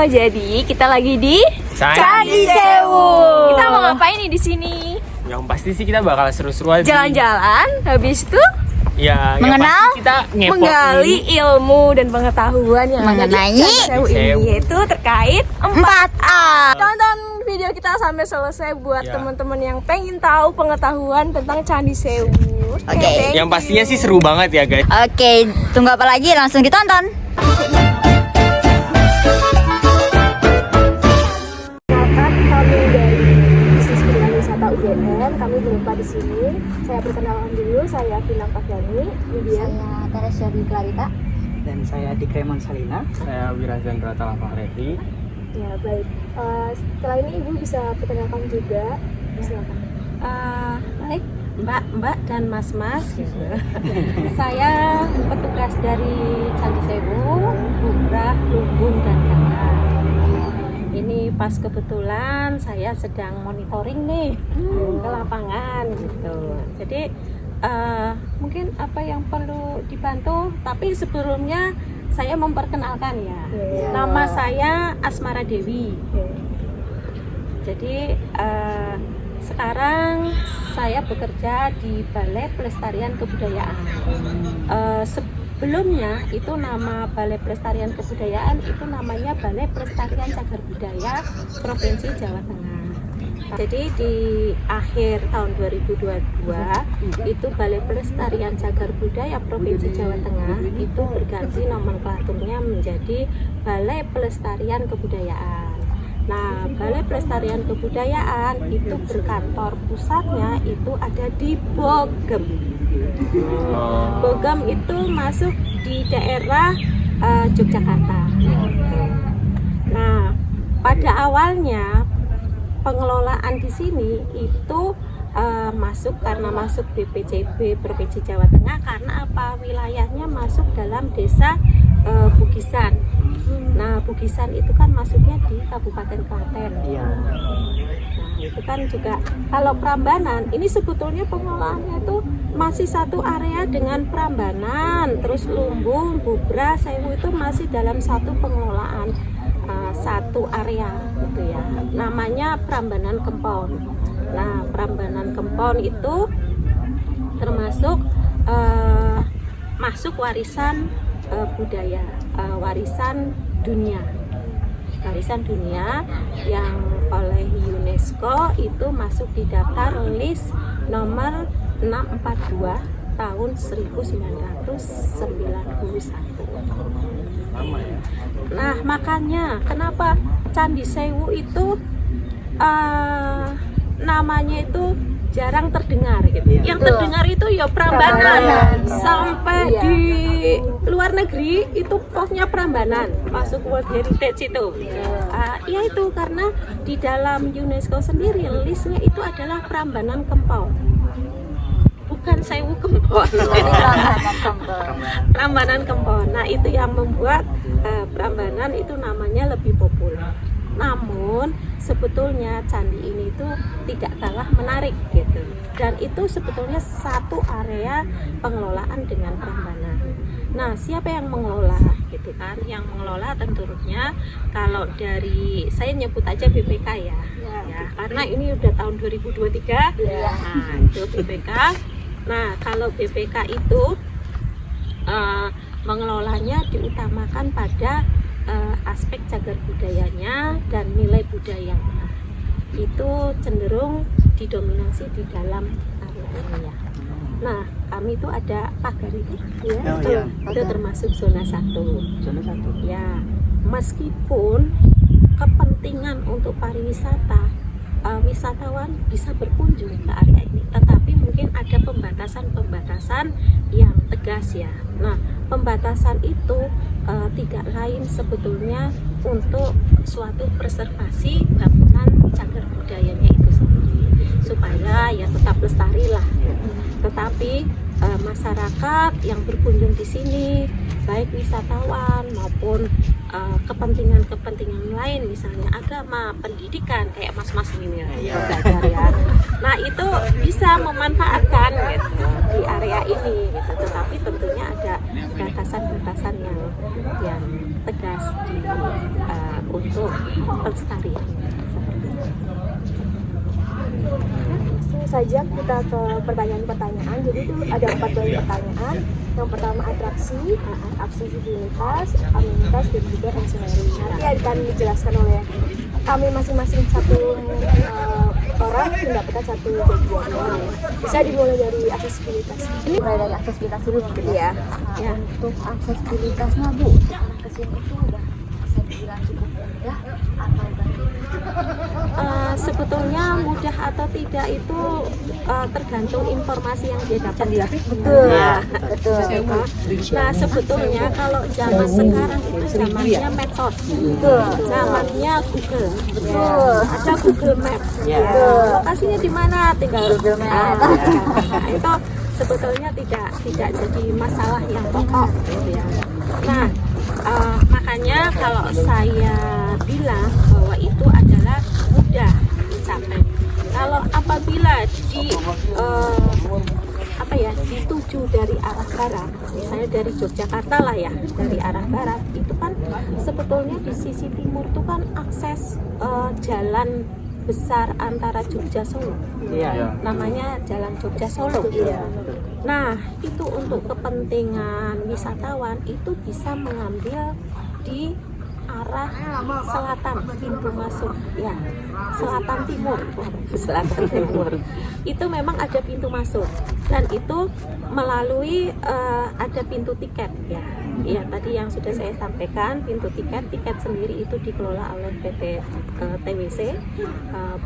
jadi kita lagi di Candi Sewu. Kita mau ngapain nih di sini? Yang pasti sih kita bakal seru-seruan. Jalan-jalan, habis itu Ya, mengenal, yang pasti kita menggali ilmu dan pengetahuan yang ada di Mengenai Candi Sewu ini, Sewu. yaitu terkait 4A. Tonton video kita sampai selesai buat Ya. teman-teman yang pengen tahu pengetahuan tentang Candi Sewu. Oke. thank Yang you. pastinya sih seru banget ya guys. Oke, tunggu apa lagi? Langsung ditonton. Perkenalkan, kami dari Bisnis Pilihan Wisata UGM, kami berjumpa di sini. Saya perkenalkan dulu, saya Vina Pagani, kemudian Saya Teresia Dwi Clarita. Dan saya Dik Raymond Salina. Saya Wirazendra Talafahrevi. ya baik. Setelah ini Ibu bisa perkenalkan juga, silakan. Baik, Mbak dan Mas-mas. Saya petugas dari Candi Sewu, Bubrah, Lumbung dan Gangga. Ini pas kebetulan saya sedang monitoring nih ke lapangan gitu. Jadi mungkin apa yang perlu dibantu, tapi sebelumnya saya memperkenalkan ya. Nama saya Asmara Dewi. Jadi sekarang saya bekerja di Balai Pelestarian Kebudayaan. Sebelumnya itu nama Balai Pelestarian Kebudayaan itu namanya Balai Pelestarian Cagar Budaya Provinsi Jawa Tengah. Jadi di akhir tahun 2022 itu Balai Pelestarian Cagar Budaya Provinsi Jawa Tengah itu berganti nomenklaturnya menjadi Balai Pelestarian Kebudayaan. Nah, Balai Pelestarian Kebudayaan itu berkantor pusatnya itu ada di Bogem. Bogem itu masuk di daerah Yogyakarta. Nah, pada awalnya pengelolaan di sini itu masuk karena masuk BPJB Provinsi Jawa Tengah karena apa? Wilayahnya masuk dalam desa Bugisan. Nah, Bugisan itu kan masuknya di Kabupaten Klaten. Iya. Nah, itu kan juga kalau Prambanan ini sebetulnya pengelolaannya itu masih satu area dengan Prambanan, terus Lumbung, Bubrah, Sewu itu masih dalam satu pengelolaan satu area gitu ya. Namanya Prambanan Kempon. Nah, Prambanan Kempon itu termasuk masuk warisan budaya, warisan dunia yang oleh UNESCO itu masuk di daftar list nomor 642 tahun 1991. Nah, makanya kenapa Candi Sewu itu namanya itu jarang terdengar gitu. Yang terdengar itu ya Prambanan. Sampai di luar negeri itu posnya Prambanan masuk World Heritage itu. Ya itu karena di dalam UNESCO sendiri listnya itu adalah Prambanan Kempon, bukan Sewu Kempon. Prambanan Kempon. Nah, itu yang membuat Prambanan itu namanya lebih populer. Namun sebetulnya candi ini itu tidak kalah menarik gitu. Dan itu sebetulnya satu area pengelolaan dengan Prambanan. Nah, siapa yang mengelola gitu kan? Yang mengelola tentunya kalau dari saya nyebut aja BPK ya. Karena ini udah tahun 2023. Nah, itu BPK. Nah, kalau BPK itu mengelolanya diutamakan pada aspek cagar budayanya dan nilai budayanya. Itu cenderung didominasi di dalam area ini ya. Nah, kami itu ada pagar ini ya. Itu termasuk zona 1. Zona 1. Ya, meskipun kepentingan untuk pariwisata, wisatawan bisa berkunjung ke area ini, tetapi mungkin ada pembatasan-pembatasan yang tegas ya. Nah, pembatasan itu tidak lain sebetulnya untuk suatu preservasi bangunan cagar budayanya itu sendiri supaya ya tetap lestari lah. Tetapi masyarakat yang berkunjung di sini, baik wisatawan maupun kepentingan-kepentingan lain, misalnya agama, pendidikan, kayak mas-mas ini ya, belajar ya. Nah, itu bisa memanfaatkan gitu di area ini gitu. Tetapi tentunya ada batasan-batasan yang tegas untuk pelestarian. Langsung saja kita ke pertanyaan-pertanyaan. Jadi itu ada 4 pertanyaan. Yang pertama atraksi, aksesibilitas, amenitas, dan juga engineering. Nanti akan dijelaskan oleh kami masing-masing satu orang mendapatkan satu bagian. Bisa dimulai dari aksesibilitas. Ini mulai dari aksesibilitas dulu gitu ya. Ya. Untuk aksesibilitasnya Bu, untuk anak kecil itu udah bisa dibilang cukup mudah atau Sebetulnya mudah atau tidak itu tergantung informasi yang dia dapat. betul, Ya. betul. Nah sebetulnya kalau zaman sekarang itu zamannya medsos, zamannya Google. Betul. Ada Google Map. Ya. Lokasinya di mana tinggal Google Map. Nah, itu sebetulnya tidak jadi masalah yang pokok gitu ya. Nah makanya kalau saya bilang bahwa itu adalah mudah dicapai. Kalau apabila dituju dari arah barat, misalnya dari Yogyakarta lah ya, dari arah barat itu kan sebetulnya di sisi timur itu kan akses jalan besar antara Jogja Solo. Iya. Namanya Jalan Jogja Solo. Nah, itu untuk kepentingan wisatawan itu bisa mengambil di arah selatan, pintu masuk ya, selatan timur. Selatan timur. Itu memang ada pintu masuk dan itu melalui ada pintu tiket ya. Ya, tadi yang sudah saya sampaikan, pintu tiket sendiri itu dikelola oleh PT TWC,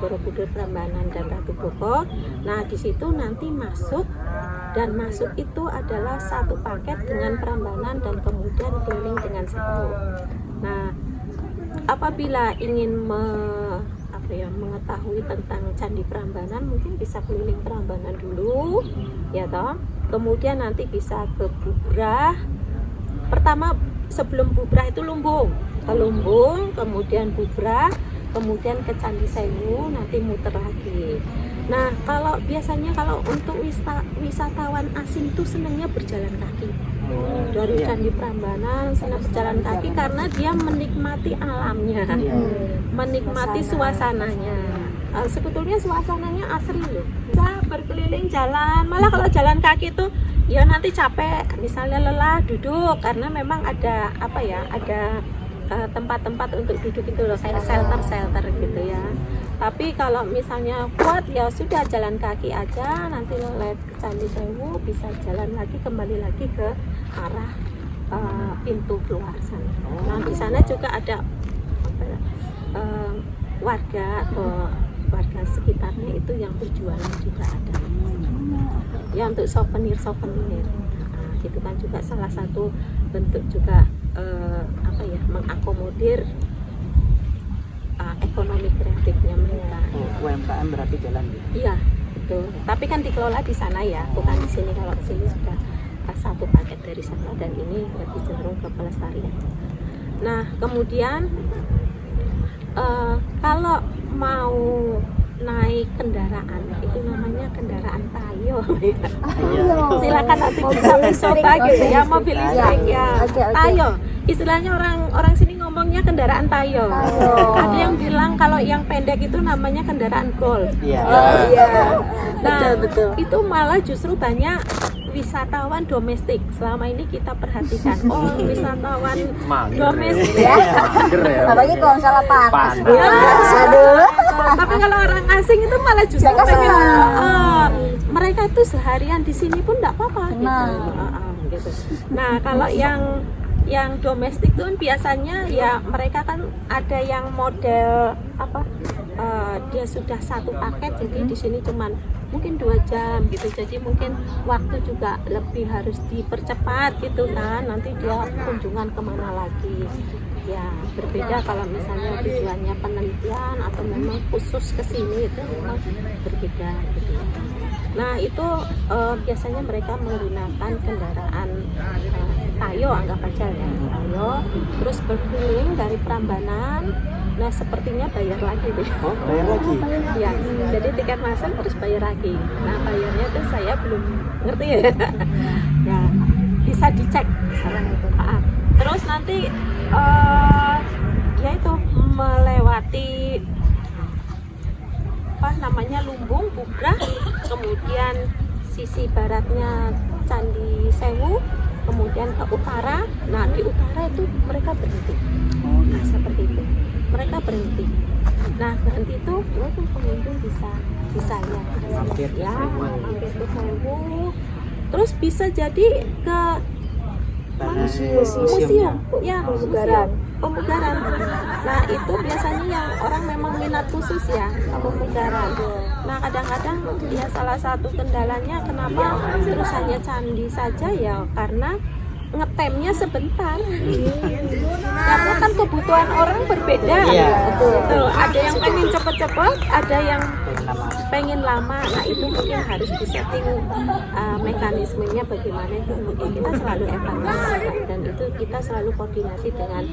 Borobudur Prambanan dan Ratu Boko. Nah, di situ nanti masuk itu adalah satu paket dengan Prambanan dan kemudian keliling dengan sewu. Nah, apabila ingin mengetahui tentang Candi Prambanan, mungkin bisa keliling Prambanan dulu, ya toh. Kemudian nanti bisa ke Bubrah. Pertama sebelum Bubrah itu Lumbung, ke Lumbung, kemudian Bubrah, kemudian ke Candi Sewu, nanti muter lagi. Nah, biasanya kalau untuk wisatawan asing itu senangnya berjalan kaki. Dari Candi Prambanan senang berjalan kaki karena dia menikmati alamnya, menikmati suasananya. Sebetulnya suasananya asri loh. Bisa berkeliling jalan, malah kalau jalan kaki itu ya nanti capek, misalnya lelah duduk karena memang ada tempat-tempat untuk duduk itu loh, kayak shelter gitu ya. Tapi kalau misalnya kuat ya sudah jalan kaki aja, nanti lewat ke Candi Sewu bisa jalan lagi kembali lagi ke arah pintu keluar sana. Nah di sana juga ada warga sekitarnya itu yang berjualan juga ada. Ya untuk souvenir. Nah, gitu kan juga salah satu bentuk juga mengakomodir ekonomi kreatifnya mereka. UMKM berarti jalan gitu. Iya, betul. Tapi kan dikelola di sana ya, bukan di sini. Kalau di sini sudah satu paket dari sana dan ini lebih cenderung ke pelestarian. Nah, kemudian kalau mau naik kendaraan itu namanya kendaraan Tayo. Silakan nanti bisa mencoba gitu ya, mobil listrik ya. Tayo. Istilahnya orang sini ngomongnya kendaraan Tayo. Ada yang bilang kalau yang pendek itu namanya kendaraan Golf. Nah, betul. Itu malah justru banyak wisatawan domestik. Selama ini kita perhatikan, wisatawan domestik ya. Apalagi kalau misalnya panas. Tapi kalau orang asing itu malah justru pengen, mereka tuh seharian di sini pun enggak apa-apa gitu. Nah, kalau yang domestik tuh biasanya ya mereka kan ada yang model dia sudah satu paket, jadi di sini cuman mungkin 2 jam gitu, jadi mungkin waktu juga lebih harus dipercepat gitu kan, nanti dia kunjungan kemana lagi ya. Berbeda kalau misalnya tujuannya penelitian atau memang khusus ke sini itu memang berbeda gitu. Nah itu biasanya mereka menggunakan kendaraan Tayo, anggap aja ya Tayo, terus berkeliling dari Prambanan. Nah sepertinya bayar lagi deh. Bayar lagi? Ya, jadi tiket masuk terus bayar lagi. Nah bayarnya tuh saya belum ngerti ya. Ya bisa dicek. Terus nanti ya itu melewati apa namanya Lumbung, Bubrah, kemudian sisi baratnya Candi Sewu, kemudian ke utara. Nah di utara itu mereka berhenti. Nah seperti itu, mereka berhenti. Nah berhenti itu pengunjung bisa ya mampir ke Sewu, terus bisa jadi ke museum ya, pemugaran. Nah itu biasanya yang orang memang minat khusus ya pemugaran. Nah kadang-kadang ya salah satu kendalanya kenapa terus hanya candi saja ya karena ngetemnya sebentar. Karena kan kebutuhan orang berbeda. Betul. Ada yang pengen cepet-cepet, ada yang pengen lama. Nah itu mungkin harus disetting mekanismenya bagaimana, itu mungkin kita selalu evaluasi dan itu kita selalu koordinasi dengan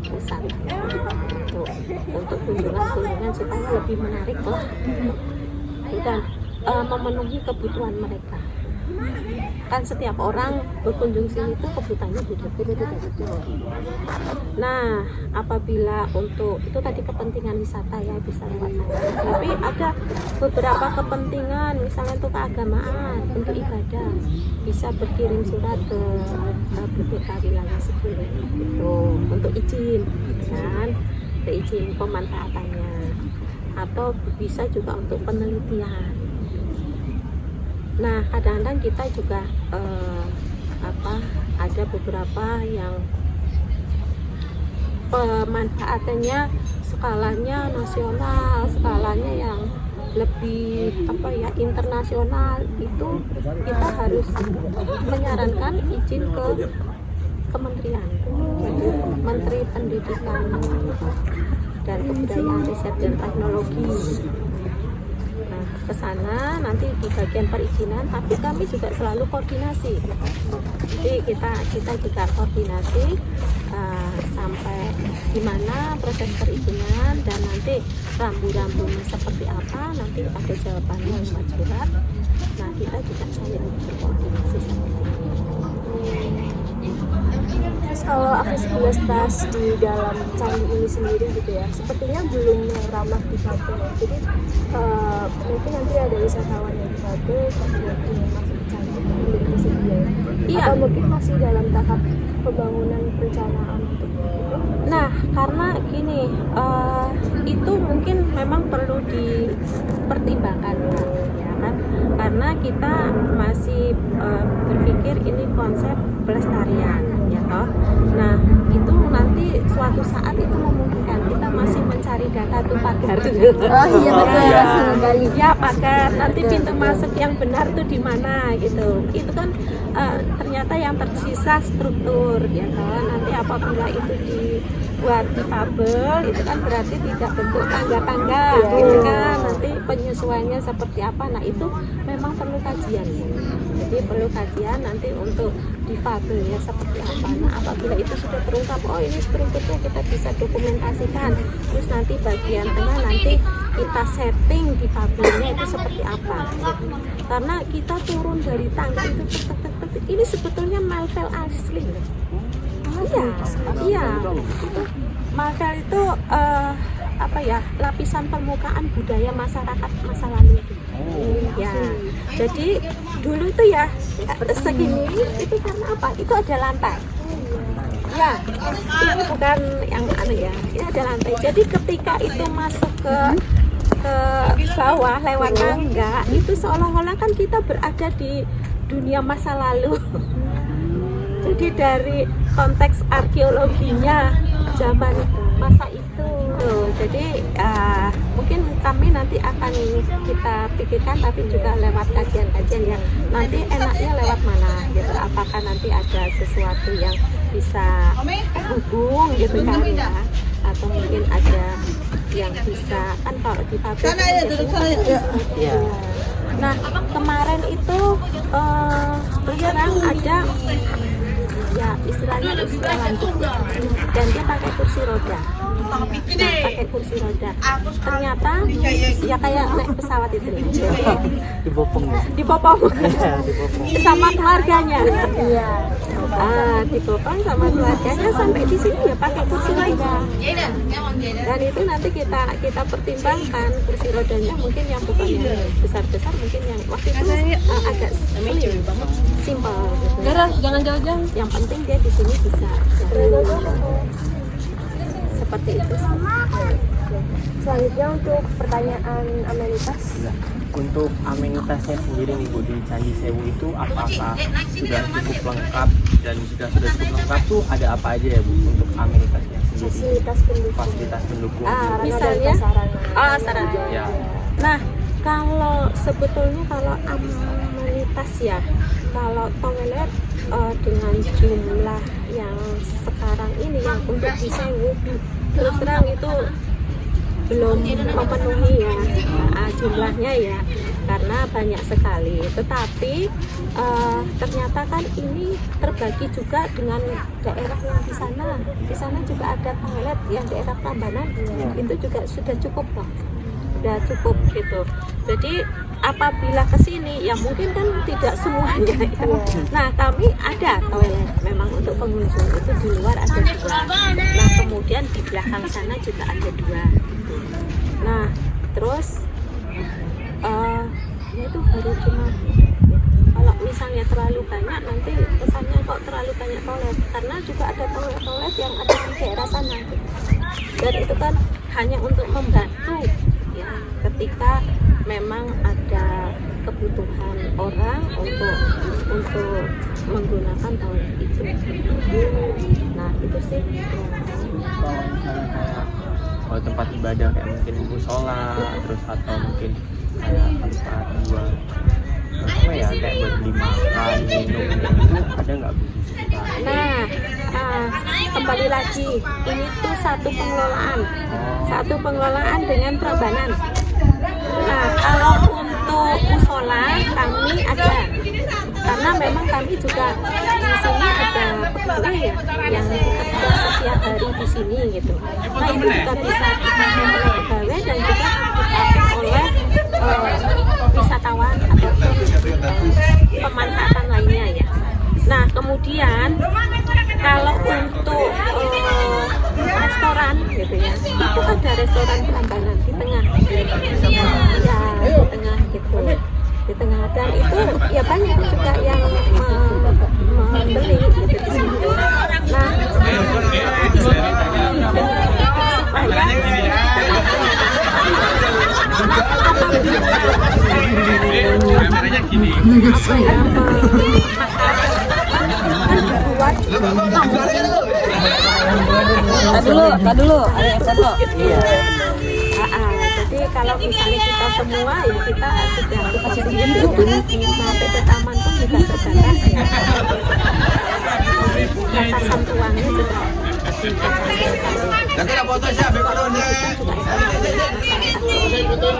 pusat untuk kunjungan supaya lebih menarik lah dan memenuhi kebutuhan mereka. Kan setiap orang berkunjung sini itu kebutuhannya beda-beda. Nah, apabila untuk itu tadi kepentingan wisata ya bisa lewat sana. Tapi ada beberapa kepentingan, misalnya untuk keagamaan, untuk ibadah, bisa berkirim surat ke BPK wilayah sekitar itu untuk izin, kan? Izin pemanfaatannya, atau bisa juga untuk penelitian. Nah kadang-kadang kita juga ada beberapa yang pemanfaatannya skalanya nasional, skalanya yang lebih internasional, itu kita harus menyarankan izin ke kementerian, Menteri Pendidikan dan Kebudayaan, Riset dan Teknologi. Ke sana nanti di bagian perizinan, tapi kami juga selalu koordinasi. Jadi kita juga koordinasi sampai gimana proses perizinan dan nanti rambu-rambunya seperti apa, nanti ada jawabannya lewat surat. Nah kita juga saling berkoordinasi seperti itu. Terus kalau aksesibilitas di dalam candi ini sendiri gitu ya, sepertinya belum ramah difabel. Jadi mungkin nanti ada wisatawan yang difabel kemudian ingin masuk ke candi belum tersedia. Iya. Atau mungkin masih dalam tahap pembangunan perencanaan untuk itu. Nah karena gini, itu mungkin memang perlu dipertimbangkan ya kan, karena kita masih berpikir ini konsep pelestarian ya toh. Nah itu nanti suatu saat itu memungkinkan, kita masih mencari data tuh pagar. Oh iya betul. Ya pagar, nanti pintu masuk yang benar tuh di mana gitu. Itu kan ternyata yang tersisa struktur ya kan. Nanti apabila itu dibuat difabel, itu kan berarti tidak bentuk tangga-tangga gitu kan. Nanti penyesuaiannya seperti apa, nah itu memang perlu kajian. Jadi perlu kajian nanti untuk difabelnya seperti apa. Nah apabila itu sudah terungkap, oh ini strukturnya kita bisa dokumentasikan, terus nanti bagian tengah nanti kita setting difabelnya itu seperti apa gitu. Karena kita turun dari tangga itu ini sebetulnya marvel asli loh. Iya itu marvel itu lapisan permukaan budaya masyarakat masa lalu itu. Ya, jadi dulu itu ya segini itu karena apa? Itu ada lantai. Ya, ini bukan yang ya, ini ada lantai. Jadi ketika itu masuk ke bawah lewat tangga, itu seolah-olah kan kita berada di dunia masa lalu. Jadi dari konteks arkeologinya zaman masa itu. Jadi mungkin kami nanti akan kita pikirkan, tapi juga lewat kajian-kajian yang nanti enaknya lewat mana gitu. Apakah nanti ada sesuatu yang bisa hubung gitu kan ya, atau mungkin ada yang bisa kan kalau di pabrik nah kemarin itu terserang ada ya istilahnya usia lanjut dan dia pakai kursi roda. pakai kursi roda. Ternyata ya kayak naik pesawat itu Dibopong. dipopong Iya, dibopong. sama keluarganya. Iya. Dipopong sama keluarganya sampai di sini ya pakai kursi roda. Dan itu nanti kita pertimbangkan kursi rodanya mungkin yang bukan yang besar-besar, mungkin yang waktu itu agak simple gitu. Jangan jauh-jauh. Yang penting dia di sini bisa jalan. Seperti itu sih. Selanjutnya untuk pertanyaan amenitas. Nah, untuk amenitasnya sendiri nih Bu di Candi Sewu itu apakah sudah cukup lengkap, dan jika sudah cukup lengkap tuh ada apa aja ya Bu untuk amenitasnya sendiri? Fasilitas pendukung. Fasilitas pendukung. Misalnya, sarana. Ya. Nah, kalau sebetulnya kalau amenitas ya, kalau toilet dengan jumlah yang sekarang ini yang untuk di Sewu terus terang itu belum memenuhi ya jumlahnya ya, karena banyak sekali. Tetapi ternyata kan ini terbagi juga dengan daerah yang di sana. Di sana juga ada toilet yang daerah Prambanan, itu juga sudah cukup loh. Sudah cukup gitu. Jadi apabila ke sini ya mungkin kan tidak semuanya ya. Nah, kami ada toilet memang untuk pengunjung itu di luar ada 2. Nah, kemudian di belakang sana juga ada 2 gitu. Nah, terus ya itu baru cuma kalau misalnya terlalu banyak nanti kesannya kok terlalu banyak toilet, karena juga ada toilet yang ada di daerah sana gitu. Dan itu kan hanya untuk membantu ya ketika memang ada kebutuhan orang untuk menggunakan toilet itu. Nah, itu sih. Kalau misalnya kayak kalau tempat ibadah kayak mungkin musola, terus atau mungkin kayak tempat buat apa ya, kayak buat beli makan, minum, itu ada nggak Bu? Nah, kembali lagi, ini tuh satu pengelolaan dengan Prambanan. Nah, kalau untuk musola kami ada, karena memang kami juga di sini ada pegawai ya yang bekerja setiap hari di sini gitu. Nah, itu juga bisa dipakai oleh pegawai dan juga dipakai oleh wisatawan atau pemanfaatan lainnya ya. Nah, kemudian kalau untuk restoran gitu ya, itu ada restoran Prambanan di tengah ya, di tengah gitu, di tengah. Dan itu ya banyak juga yang membeli gitu di situ. Nah, di sini Tak dulu, ada yang foto. Iya. Jadi kalau misalnya kita semua ya kita sudah vaksin itu, nah PT Taman pun juga terbatas ya. Batasan uangnya juga Nanti ada foto siapa fotonya? untuk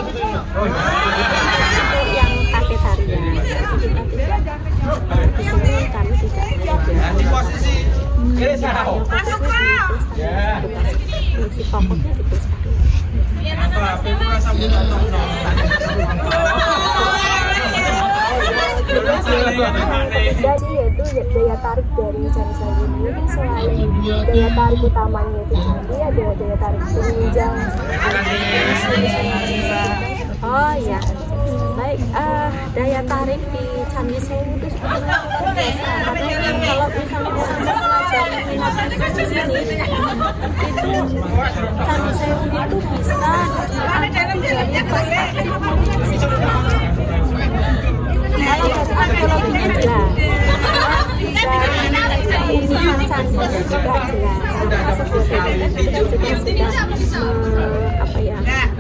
yang kafetaria kita tidak di sini kami tidak Nanti posisi kiri sana. fungsi pokoknya di pelestarian. Jadi yaitu daya tarik dari Candi Sewu ini kan selain daya tarik utamanya itu candi, ada daya tarik penunjang. Oh ya, baik. Daya tarik di Candi Sewu itu sebenarnya luar biasa. Karena kalau misalnya orang belajar minat di sini, itu Candi Sewu itu bisa diambil dari perspektif multidisipliner. Kalau dari arkeologinya jelas, dari keunikan candinya juga jelas. Sebetulnya kita juga sudah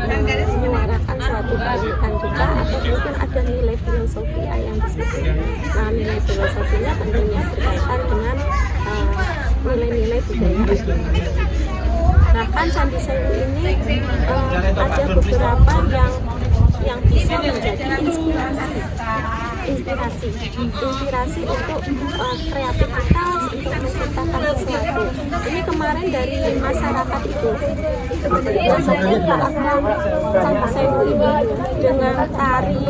menyuarakan suatu keunikan juga, atau mungkin ada nilai filosofia yang di situ. Nah, nilai filosofinya tentunya berkaitan dengan nilai-nilai budaya. Bahkan Candi Sewu ini ada beberapa yang bisa menjadi inspirasi untuk kreativitas, untuk menciptakan sesuatu. Ini kemarin dari masyarakat itu saya gerakan Candi Sewu ini dengan tari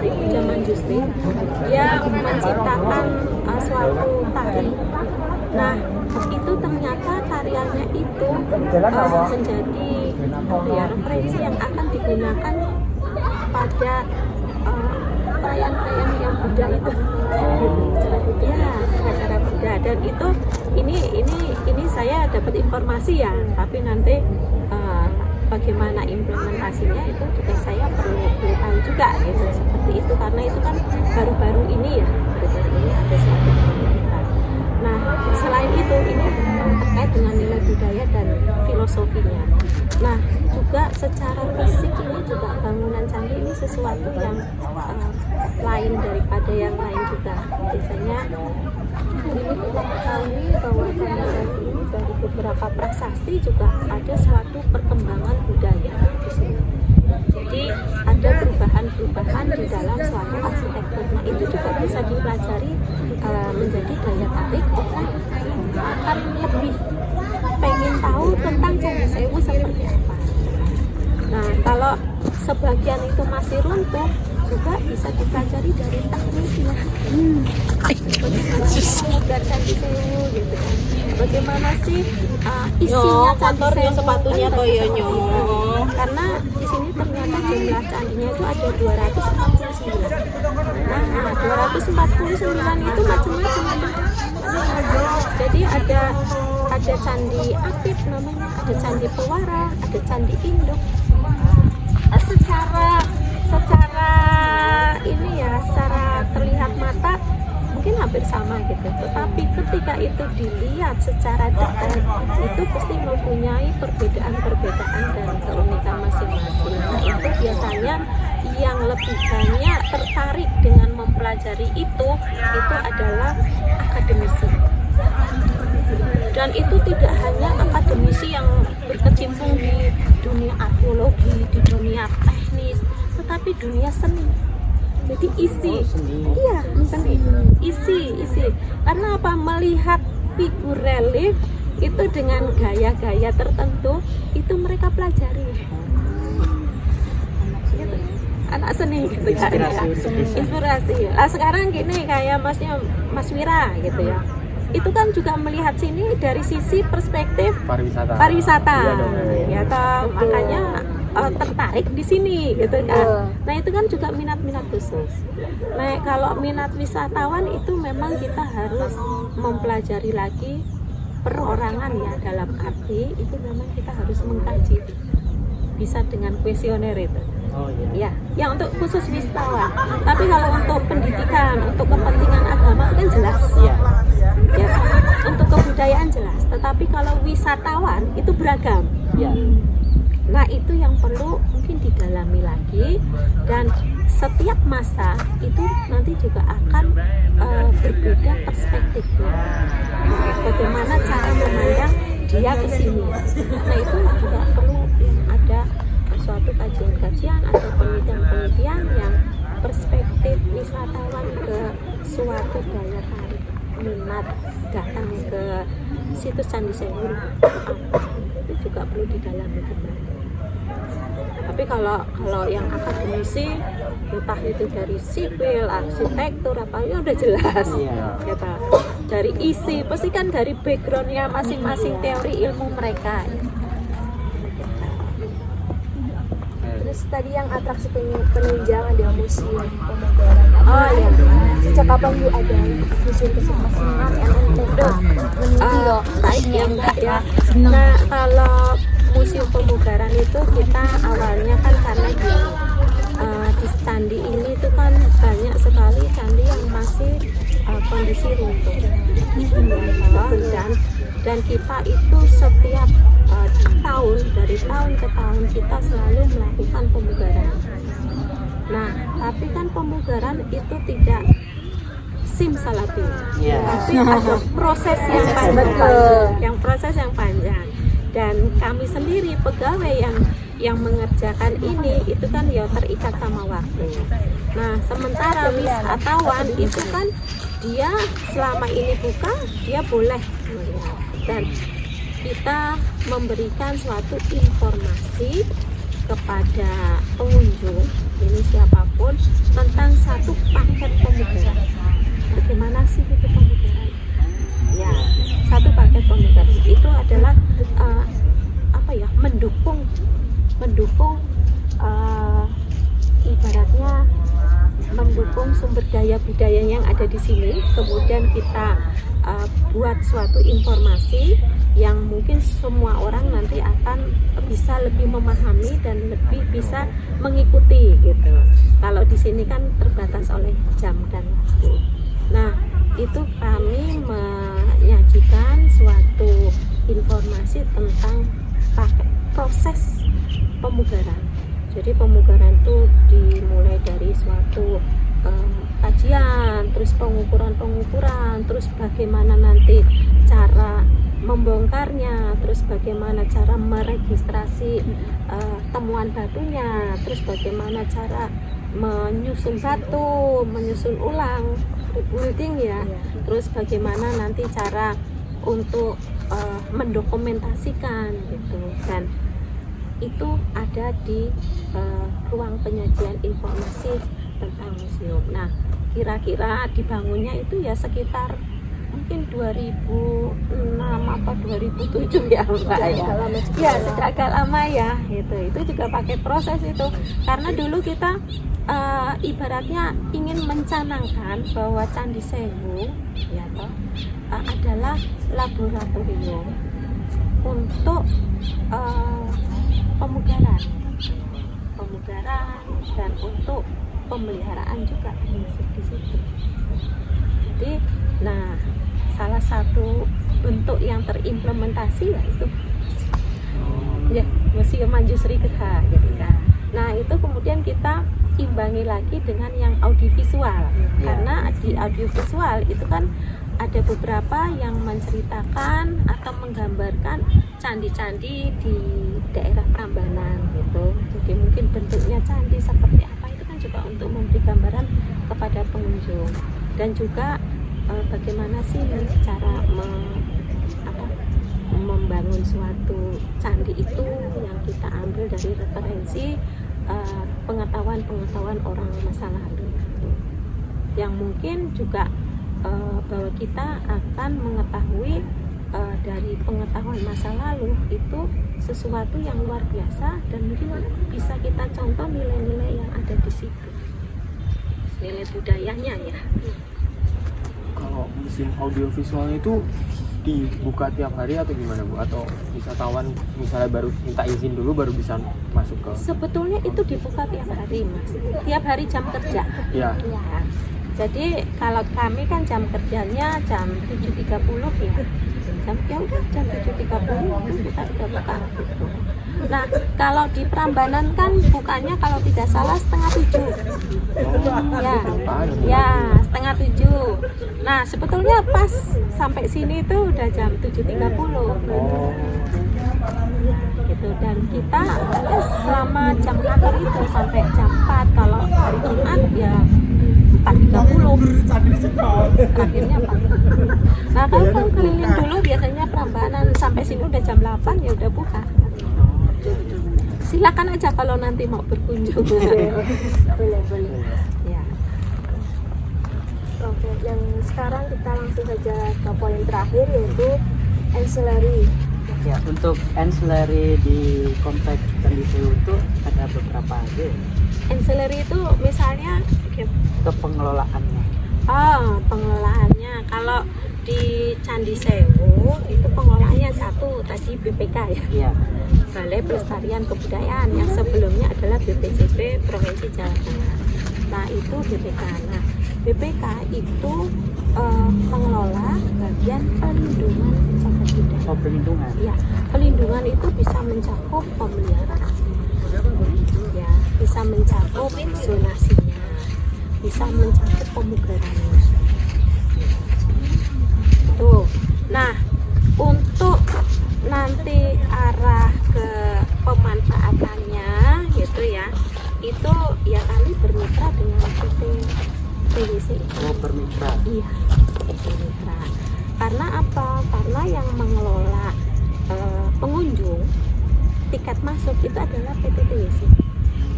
Puja Manjusri, dia menciptakan suatu tari. Nah, itu ternyata tariannya itu menjadi referensi yang akan digunakan pada perayaan-perayaan yang Buddha itu, ya, acara Buddha. Dan itu ini saya dapat informasi ya, tapi nanti bagaimana implementasinya itu juga saya perlu tahu juga gitu, seperti itu, karena itu kan baru-baru ini ya, baru-baru ini ada suatu komunitas. Nah, selain itu ini terkait dengan nilai budaya dan filosofinya. Nah, juga secara fisik ini juga bangunan candi ini sesuatu yang lain daripada yang lain juga. Biasanya ini kita ketahui bahwa Candi Sewu ini dari beberapa prasasti juga ada suatu perkembangan budaya di sini. Jadi ada perubahan-perubahan di dalam suatu arsitektur. Nah, itu juga bisa dipelajari menjadi daya tarik orang akan lebih pengen tahu tentang Candi Sewu seperti apa. Nah, kalau sebagian itu masih runtuh, juga bisa dipelajari dari teknisnya. Bagaimana sih mengugat Candi Sewu gitu kan? Bagaimana sih isinya Candi Sewu? sepatunya kan koyonyo. Karena di sini ternyata jumlah candinya itu ada 249. Nah, 249 itu macam-macam. Jadi ada candi Apit namanya, ada candi Pewara, ada candi Induk. Secara ini ya, secara terlihat mata mungkin hampir sama gitu, tetapi ketika itu dilihat secara detail itu pasti mempunyai perbedaan-perbedaan dan keunikan masing-masing. Nah, itu biasanya yang lebih banyak tertarik dengan mempelajari itu adalah akademisi. Dan itu tidak hanya akademisi yang berkecimpung di dunia arkeologi, di dunia teknis, tetapi dunia seni. Jadi isi, iya seni, isi. Karena apa? Melihat figur relief itu dengan gaya-gaya tertentu itu mereka pelajari. Gitu. Anak seni gitu kan ya. Inspirasi. Nah, sekarang gini kayak Mas Wira gitu ya. Itu kan juga melihat sini dari sisi perspektif pariwisata. Ya toh, makanya tertarik di sini gitu kan. Nah, itu kan juga minat-minat khusus. Nah, kalau minat wisatawan itu memang kita harus mempelajari lagi perorangan ya, dalam arti itu memang kita harus mengkaji. Bisa dengan kuesioner itu. Ya, yang untuk khusus wisatawan. Tapi kalau untuk pendidikan, untuk kepentingan agama kan jelas ya. Ya, untuk kebudayaan jelas. Tetapi kalau wisatawan itu beragam. Ya. Nah, itu yang perlu mungkin didalami lagi, dan setiap masa itu nanti juga akan berbeda perspektifnya. Bagaimana cara memandang dia ke sini. Nah, itu juga perlu ada suatu kajian-kajian atau penelitian-penelitian yang perspektif wisatawan ke suatu daya tarik minat datang ke situs Candi Sewu itu juga perlu didalami kembali. Tapi kalau yang akademisi entah itu dari sipil, arsitektur apa ya udah jelas gitu. Dari isi pasti kan dari backgroundnya masing-masing teori ilmu mereka. Terus tadi yang atraksi penunjang ada museum pemugaran. Oh iya. Sejak kapan Bu ada museum tersebut? Baik ya Mbak ya. Nah, kalau museum pemugaran itu kita awalnya kan karena di candi ini itu kan banyak sekali candi yang masih kondisi runtuh. Dan kita itu setiap tahun, dari tahun ke tahun kita selalu melakukan pemugaran. Nah, tapi kan pemugaran itu tidak simsalabim, tapi ada proses yang panjang, proses yang panjang. Dan kami sendiri pegawai yang yang mengerjakan ini itu kan ya terikat sama waktu. Nah, sementara wisatawan itu kan dia selama ini buka, dia boleh melihat. Dan kita memberikan suatu informasi kepada pengunjung, ini siapapun, tentang satu paket pemugaran. Bagaimana sih itu pemugaran? Ya, satu paket pemugaran itu adalah mendukung ibaratnya mendukung sumber daya budaya yang ada di sini. Kemudian kita buat suatu informasi yang mungkin semua orang nanti akan bisa lebih memahami dan lebih bisa mengikuti gitu. Kalau di sini kan terbatas oleh jam dan waktu. Nah, itu kami menyajikan suatu informasi tentang proses pemugaran. Jadi pemugaran itu dimulai dari suatu kajian, terus pengukuran, terus bagaimana nanti cara membongkarnya, terus bagaimana cara meregistrasi temuan batunya, terus bagaimana cara menyusun batu, menyusun ulang rebuilding ya, terus bagaimana nanti cara untuk mendokumentasikan gitu. Dan itu ada di ruang penyajian informasi tentang museum. Nah, kira-kira dibangunnya itu ya sekitar mungkin 2006 atau 2007 ya Mbak ya. Ya, sudah agak lama ya. Itu juga pakai proses itu. Karena dulu kita ibaratnya ingin mencanangkan bahwa Candi Sewu ya adalah laboratorium untuk pemugaran dan untuk pemeliharaan juga termasuk di situ. Jadi, nah salah satu bentuk yang terimplementasi yaitu ya Museum Manjusri Kedah gitu kan. Nah itu kemudian kita imbangi lagi dengan yang audiovisual, karena di audiovisual itu kan ada beberapa yang menceritakan atau menggambarkan candi-candi di daerah Prambanan gitu. Jadi mungkin bentuknya candi seperti apa itu kan juga untuk memberi gambaran kepada pengunjung. Dan juga bagaimana sih cara membangun suatu candi itu yang kita ambil dari referensi pengetahuan orang masa lalu, yang mungkin juga bahwa kita akan mengetahui dari pengetahuan masa lalu itu sesuatu yang luar biasa, dan mungkin bisa kita contoh nilai-nilai yang ada di situ, nilai budayanya ya. Kalau museum audiovisual itu dibuka tiap hari atau gimana Bu? Atau wisatawan misalnya baru minta izin dulu baru bisa masuk ke? Sebetulnya itu dibuka tiap hari Mas, tiap hari jam kerja Ya. ya. Jadi kalau kami kan jam kerjanya jam 7.30 ya. Jam 7.30 itu kita sudah buka gitu. Nah, kalau di Prambanan kan bukanya kalau tidak salah 6:30. Ya, 6:30. Nah, sebetulnya pas sampai sini itu udah jam 7.30. Gitu. Dan kita ya, selama jam kantor itu sampai jam 4. Kalau hari Jumat ya 4.30. Akhirnya 4. Nah, kalau keliling dulu biasanya Prambanan sampai sini udah jam 8 ya udah buka. Silakan aja kalau nanti mau berkunjung. boleh. Ya. Oke, yang sekarang kita langsung saja ke poin terakhir yaitu ancillary. Ya, untuk ancillary di kompleks Candi Sewu itu ada beberapa aja. Ancillary itu misalnya Pengelolaannya. Pengelolaannya kalau di Candi Sewu itu pengelolaannya satu tadi BPK ya. Iya. Balai Pelestarian Kebudayaan, yang sebelumnya adalah BPJP Provinsi Jawa Tengah. Nah itu BPK. Nah BPK itu mengelola bagian pelindungan cagar budaya. Oh, pelindungan. Ya, pelindungan itu bisa mencakup pemeliharaan, ya, bisa mencakup zonasinya, bisa mencakup pemugarannya. Tuh. Nah, untuk nanti arah ke pemanfaatannya TWC itu. Oh, bermitra. Iya, bermitra. Karena apa? Karena yang mengelola pengunjung tiket masuk itu adalah PT TWC.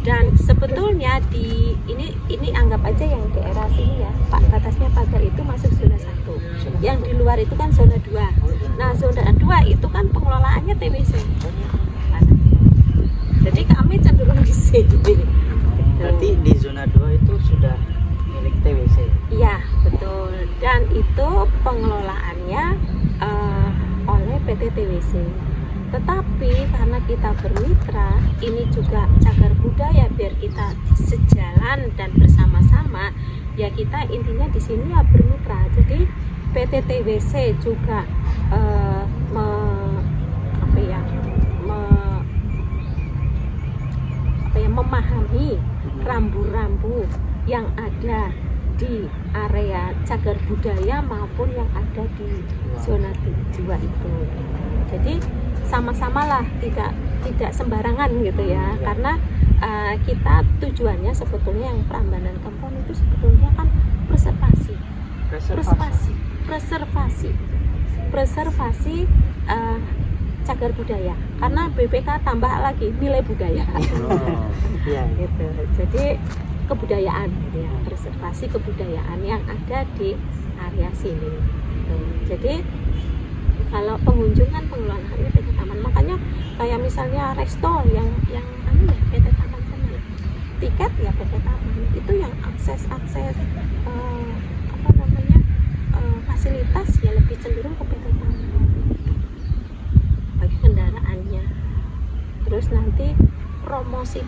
Dan sebetulnya di ini anggap aja yang daerah sini ya, Pak, batasnya pagar itu masuk zona 1. Yang di luar itu kan zona 2. Nah, zona 2 itu kan pengelolaannya TWC. Jadi kami cenderung di sini. Berarti di zona 2 itu sudah milik TWC. Iya, betul. Dan itu pengelolaannya oleh PT TWC. Tetapi karena kita bermitra, ini juga cagar budaya biar kita sejalan dan bersama-sama, ya kita intinya di sini ya bermitra. Jadi PT TWC juga memahami rambu-rambu yang ada di area cagar budaya maupun yang ada di zona 2 itu. Jadi sama-sama lah, tidak sembarangan gitu ya, karena kita tujuannya sebetulnya yang Prambanan Kempon itu sebetulnya kan preservasi cagar budaya, karena BPK tambah lagi nilai budaya. Iya. Gitu. Jadi kebudayaan gitu ya, preservasi kebudayaan yang ada di area sini. Jadi kalau pengunjung kan pengelolaannya PT Taman, makanya kayak misalnya resto yang PT Taman sana, tiket ya PT Taman, itu yang akses fasilitas ya lebih cenderung ke PT Taman bagi kendaraannya. Terus nanti promosi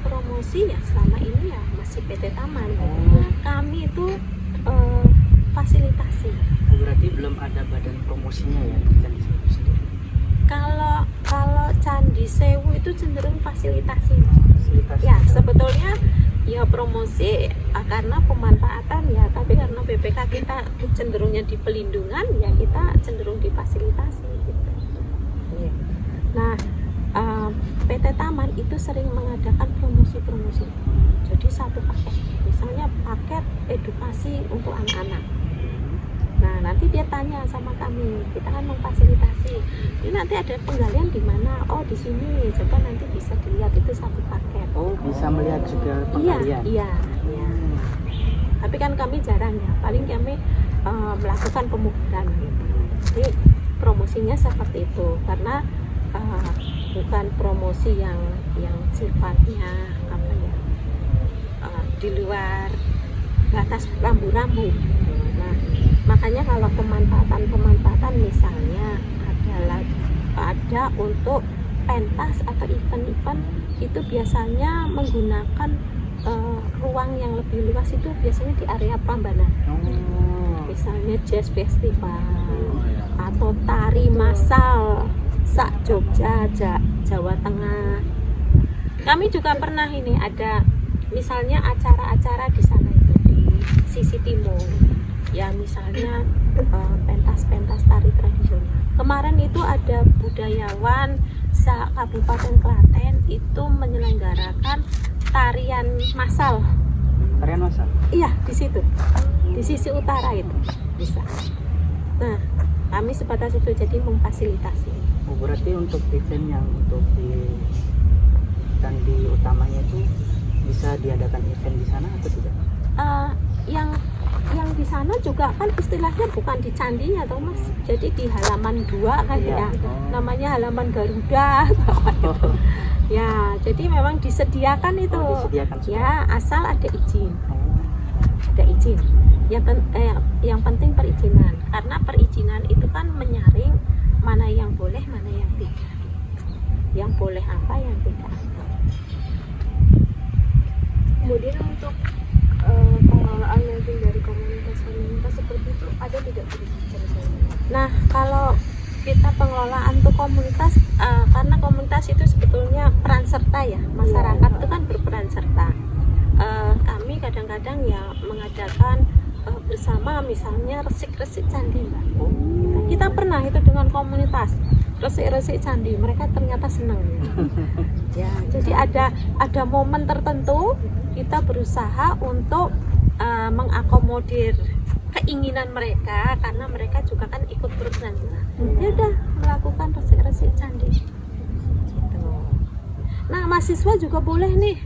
ya selama ini ya masih PT Taman. Kami itu fasilitasi. Berarti belum ada badan promosinya ya Candi Sewu sendiri. Kalau Candi Sewu itu cenderung fasilitasi. Fasilitas. Ya sebetulnya ya promosi karena pemanfaatan ya, tapi karena BPK kita cenderungnya di pelindungan ya kita cenderung difasilitasi gitu. Nah PT Taman itu sering mengadakan promosi. Jadi satu paket, misalnya paket edukasi untuk anak-anak. Nah nanti dia tanya sama kami, kita kan memfasilitasi. Ini nanti ada penggalian di mana? Oh di sini, coba nanti bisa dilihat, itu satu paket. Oh bisa melihat juga penggalian. Iya. Tapi kan kami jarang ya, paling kami melakukan pemugaran gitu. Jadi promosinya seperti itu, karena bukan promosi yang sifatnya di luar batas rambu-rambu. Nah, makanya kalau pemanfaatan misalnya ada untuk pentas atau event-event itu biasanya menggunakan ruang yang lebih luas, itu biasanya di area Prambanan. Misalnya jazz festival atau tari massal sak Jogja, Jawa Tengah. Kami juga pernah ini ada misalnya acara-acara di sana itu di sisi timur. Ya misalnya pentas-pentas tari tradisional. Kemarin itu ada budayawan Kabupaten Klaten itu menyelenggarakan tarian massal. Tarian massal? Iya, di situ. Di sisi utara itu bisa. Nah, kami sebatas itu jadi memfasilitasi. Oh, berarti untuk event yang untuk di candi utamanya itu bisa diadakan event di sana atau tidak? Yang di sana juga kan istilahnya bukan di candinya toh Mas, jadi di halaman 2 kan ya, namanya halaman Garuda ya, jadi memang disediakan itu. Disediakan ya asal ada izin. Yang penting perizinan, karena perizinan itu kan menyaring mana yang boleh mana yang tidak, yang boleh apa yang tidak apa. Kemudian untuk pengelolaan mungkin dari komunitas seperti itu ada tidak? Nah kalau kita pengelolaan untuk komunitas, karena komunitas itu sebetulnya peran serta ya, masyarakat itu kan berperan serta. Kami kadang-kadang ya mengadakan bersama misalnya resik-resik candi Mbak. Kita pernah itu dengan komunitas resik-resik candi, mereka ternyata senang ya. Jadi ada momen tertentu kita berusaha untuk mengakomodir keinginan mereka, karena mereka juga kan ikut program juga. Ya udah melakukan resik-resik candi. Gitu. Nah, mahasiswa juga boleh nih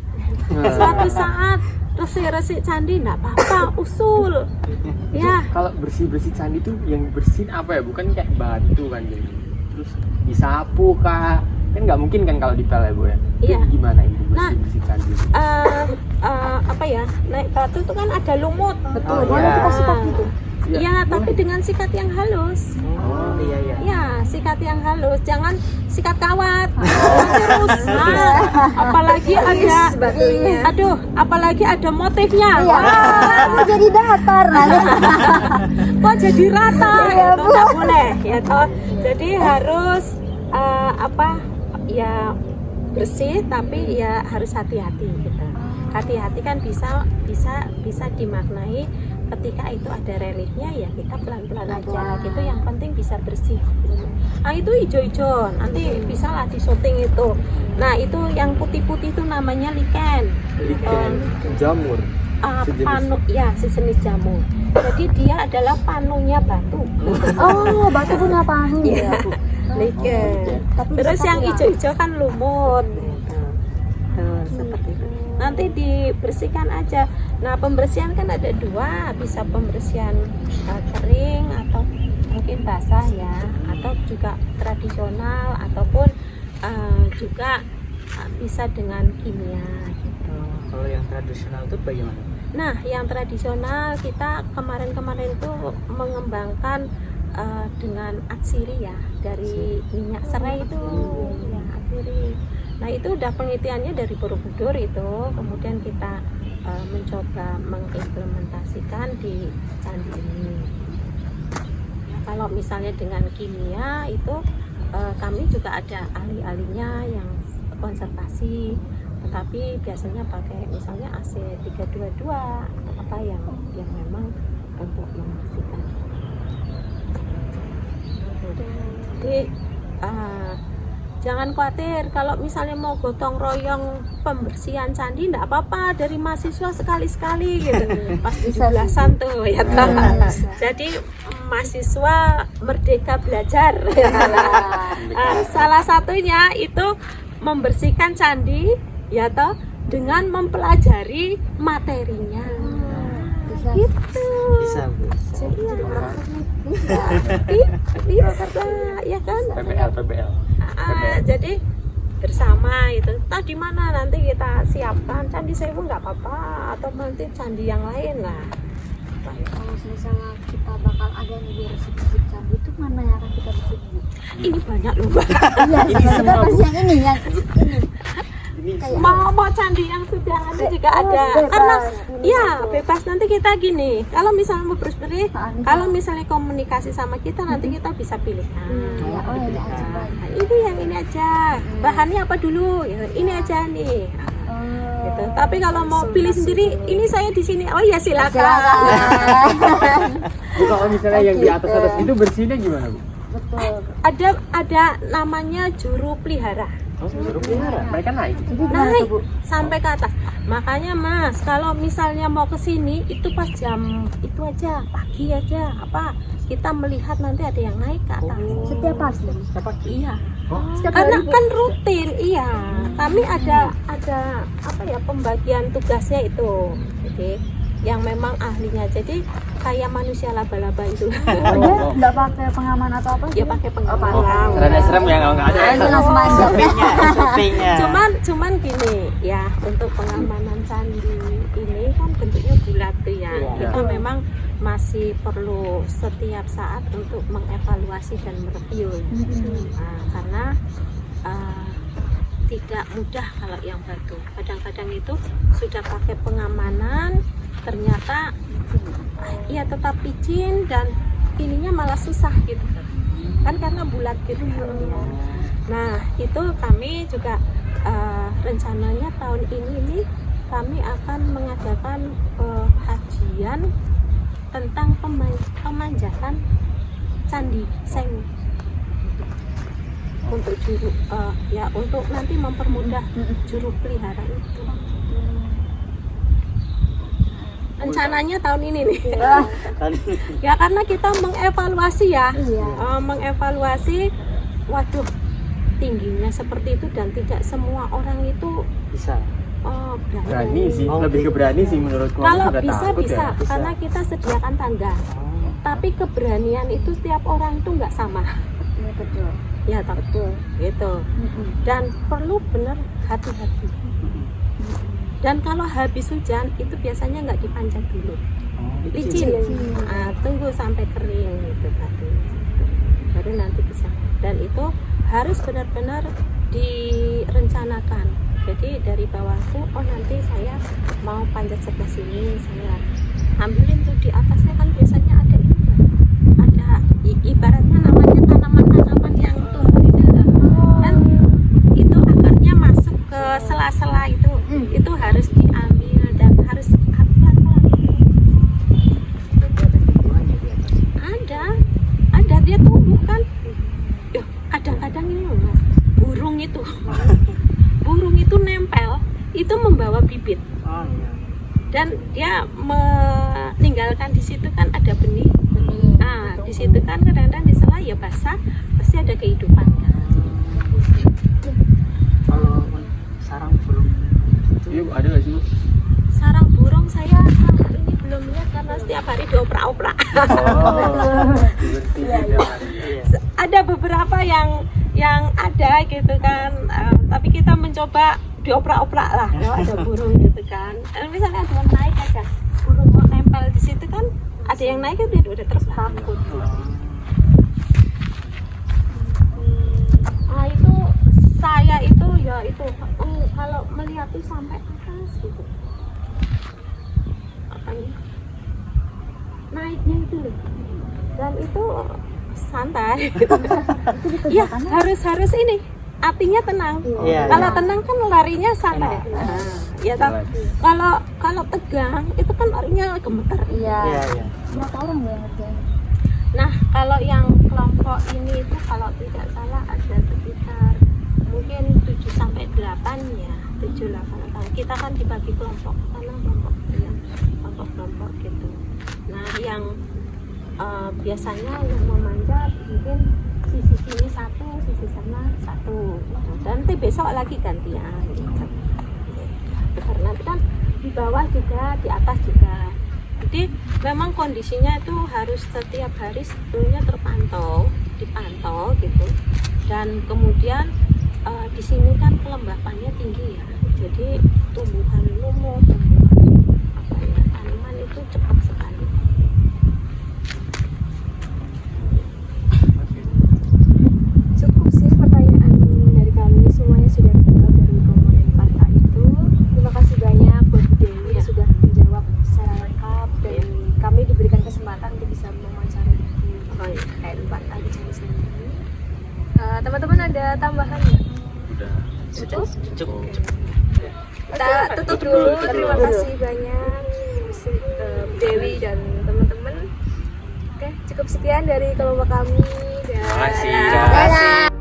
suatu saat resik-resik candi, nggak apa-apa, usul. Ya, Kalau bersih-bersih candi tuh yang bersihin apa ya? Bukan kayak batu kan jadi. Terus disapu kah? Kan nggak mungkin kan kalau dipel ya Bu ya. Itu Iya. gimana ini Nah, bersih-bersih candi? apa ya, naik batu itu kan ada lumut. Oh, Boleh iya. kita sikat gitu. Ya, tapi dengan sikat yang halus. Oh iya iya. Ya, sikat yang halus, jangan sikat kawat. Terus, apalagi ada, aduh, apalagi ada motifnya. Iya. Aku jadi datar nanti. Kok jadi rata? Iya, Itu nggak boleh, ya toh. Jadi harus ya bersih, tapi ya harus hati-hati gitu. Hati-hati kan bisa dimaknai ketika itu ada reliefnya, ya kita pelan-pelan aja gitu, yang penting bisa bersih gitu. Nah, itu hijau-hijau nanti bisa lah di syuting itu. Nah, itu yang putih-putih itu namanya lichen. Lichen jamur. Panu, ya, sejenis jamur. Jadi dia adalah panunya batu. Oh, batu punya panu ya. Lichen. Terus yang hijau-hijau kan lumut. Tuh, seperti itu. Nanti dibersihkan aja. Nah, pembersihan kan ada dua, bisa pembersihan kering atau mungkin basah ya, atau juga tradisional, ataupun juga bisa dengan kimia gitu. Kalau yang tradisional itu bagaimana? Nah, yang tradisional kita kemarin-kemarin itu mengembangkan dengan atsiri ya, dari minyak serai itu ya, atsiri. Nah, itu udah penelitiannya dari Borobudur itu, kemudian kita mencoba mengimplementasikan di candi ini. Ya, kalau misalnya dengan kimia itu kami juga ada ahli-ahlinya yang konservasi, tetapi biasanya pakai misalnya AC322 atau apa yang memang untuk membersihkan. Jadi jangan khawatir kalau misalnya mau gotong royong pembersihan candi, enggak apa-apa, dari mahasiswa sekali-sekali gitu. Pas 17-an tuh ya toh. Jadi mahasiswa merdeka belajar. Salah satunya itu membersihkan candi ya toh, dengan mempelajari materinya. Gitu. Bisa Bu. Bisa ya kan? PBL. Jadi bersama itu, entah di mana nanti kita siapkan Candi Sewu nggak apa-apa, atau nanti candi yang lain lah. Kalau misalnya kita bakal ada nih bersih-bersih candi, itu mana yang akan kita bersih? Ini banyak loh Mbak. Iya, kita pasti yang ini yang ini. Mau candi yang sudah ada juga ada, bebas. karena Ini ya ada. bebas. Nanti kita gini, kalau misalnya mau bersih, kalau misalnya komunikasi sama kita, nanti kita bisa pilihkan. Kayak oh ini aja. Nah, ini yang ini aja, bahannya apa dulu, ya, ini aja nih. Gitu. Tapi kalau mau pilih sendiri, ini saya di sini, oh ya silakan. Bu, kalau misalnya yang di atas itu bersihnya gimana Bu? Betul. Ada namanya juru pelihara. Oh, suruh pelihara. Mereka naik. Naik sampai ke atas. Makanya Mas, kalau misalnya mau ke sini itu pas jam itu aja, pagi aja, apa kita melihat nanti ada yang naik ke atas. Setiap pagi. Iya. Setiap Karena hari, Bu. kan rutin, iya. Kami ada apa ya, pembagian tugasnya itu. Jadi yang memang ahlinya. Jadi kayak manusia laba-laba itu. Dia enggak pakai pengaman atau apa? Dia pakai pengaman. Rada serem ya kalau nggak ada. Langsung masuk. Syutingnya. Cuman gini ya, untuk pengamanan candi ini kan bentuknya bulat tuh ya. Iya. Kita memang masih perlu setiap saat untuk mengevaluasi dan mereview. Nah, karena tidak mudah kalau yang batu. Kadang-kadang itu sudah pakai pengamanan, ternyata ya tetap licin dan ininya malah susah gitu kan, karena bulat gitu kan ya. Nah, itu kami juga rencananya tahun ini kami akan mengadakan kajian tentang pemanjatan Candi Sewu untuk juru ya, untuk nanti mempermudah juru pelihara itu. rencananya tahun ini nih. Tadi Ya karena kita mengevaluasi ya, Iya. mengevaluasi, waduh tingginya seperti itu dan tidak semua orang itu bisa. Berani sih, Oh, lebih ke berani sih menurutku. Aku Kalau juga bisa takut bisa, ya. karena kita sediakan tangga. Oh, Tapi keberanian itu setiap orang itu nggak sama. Iya betul. Ya betul, gitu. Dan perlu benar hati-hati. Dan kalau habis hujan itu biasanya nggak dipanjat dulu, licin. Tunggu sampai kering gitu tadi, baru nanti bisa. Dan itu harus benar-benar direncanakan. Jadi dari bawahku, oh nanti saya mau panjat sebelah sini, saya ambilin tuh di atasnya kan biasanya ada ini, ada ibaratnya namanya tanaman-tanaman yang tumbuh itu kan, itu akarnya masuk ke sela-sela itu harus diambil dan harus pelan-pelan. tumbuhannya di atas. Ada dia tumbuh kan. Yuh, kadang-kadang ini loh mas, burung itu nempel, itu membawa bibit Oh iya. dan dia meninggalkan di situ kan ada benih. Nah di situ kan kadang-kadang di sela ya basah, pasti ada kehidupan kan. Kalau sarang burung Iya, itu ada nggak sih Bu? Sarang burung saya saat ini belum lihat karena setiap hari dioprak-oprak. Oh, dibersihin ya. iya. Ada beberapa yang ada gitu kan, tapi kita mencoba dioprak-oprak lah kalau ada burung gitu kan. Misalnya ada yang naik aja, burung mau nempel di situ kan, ada yang naik itu udah terbang. Nah itu saya itu ya itu kalau melihat itu sampai atas gitu, apanya naiknya itu loh, dan itu santai gitu. Ya harus ini artinya tenang. Iya, Kalau iya. tenang kan larinya santai. Enak. Nah, ya toh. Kalau tegang itu kan larinya gemeter. Iya. Iya, iya. Berapa orang yang ngerjain? Nah kalau yang kelompok ini itu kalau tidak salah ada sekitar mungkin 7-8 ya, 7-8 tahun. Kita kan dibagi kelompok karena kelompok gitu. Nah yang biasanya yang memanjat mungkin sisi sini satu, sisi sana satu, dan nanti besok lagi gantian gitu. Karena kan di bawah juga, di atas juga. Jadi memang kondisinya itu harus setiap hari sebetulnya dipantau gitu. Dan kemudian di sini kan kelembapannya tinggi ya. Jadi tumbuhan lumut, tanaman itu cepat sekali. Cukup sih pertanyaan dari kami, semuanya sudah terjawab dari komponen 4A itu. Terima kasih banyak buat Bu Dewi Ya. sudah menjawab secara lengkap dan kami diberikan kesempatan untuk bisa mewawancarai KN 4A di Candi sendiri. Teman-teman ada tambahan nggak? Udah. Cukup. Kita tutup dulu. Terima kasih banyak Bu Dewi dan teman-teman. Oke, cukup sekian dari kelompok kami. Terima kasih. Dadah.